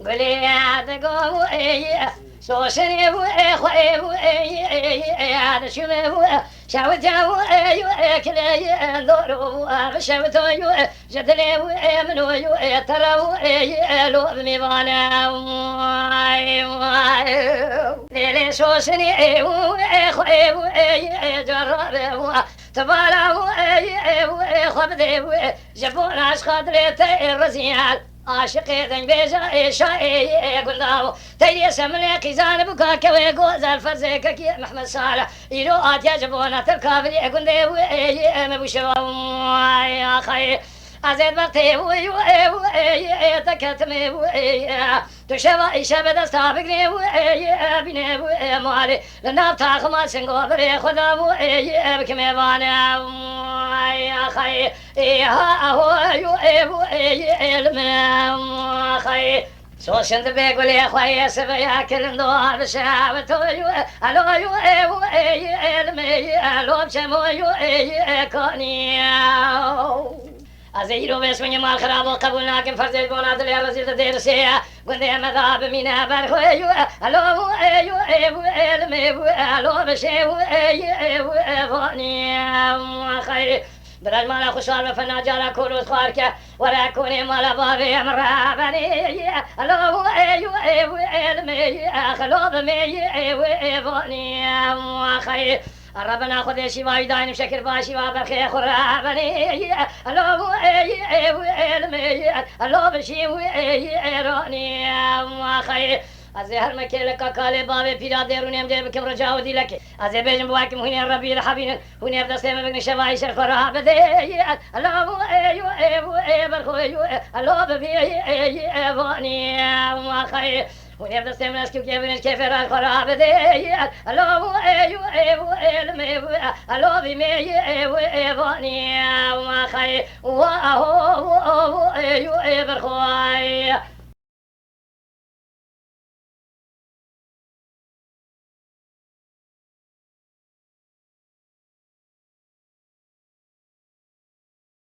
قولي عادقو سوسني خوي هذا شو شاوتو كلي دورو شاوتو جدلي منو ترى لو بميبانا ليلي سوسني خوي جرب تبالا خبدي جبونا خاطري الرزيال عاشقي ذنب بيجا شاي قلنا تيري سمني قيزان بكاك ويقوز الفرزك كي محمد صالح يلو آتيا جبونا تركابري قلنا مبوشوا يا خي أزيد بطي تكتمي تشوى إيشا بدستا بقني بني مالي لنا بتاخما سنقو بري خدا بكمي بانا يا خي إيها هو المنا خي سوشنت بيقول يا خويا سبيا كل نوع بشابتو الو المي الو بشمو كوني أزيرو بسمني ما خراب وقبول لكن فرزت بونات لي رزيت دير سيا قندي مذاب منا برخوي الو المي الو بشيو فاني خير برج مالا خوشحال فنا جالا كروز خاركه ولا كوني مالا بابي مرابني الو المي خلوب مي فاني خير ربنا خذ شفاء داين بشكر باشفاء بالخير خرابني الو المي الو بشي راني خير از هر مکل کاله باب پیرا درونیم در بکم رجاو دی لک از بیجم بواکم هونی ربی الحبین هونی دست من بگن شوای شر خراب ده الله برخوی الله ببی وانی ما خیر هونی دست من اسکو که بینش کفر خراب ده الله المي الله بمی وانی ما خیر و برخوی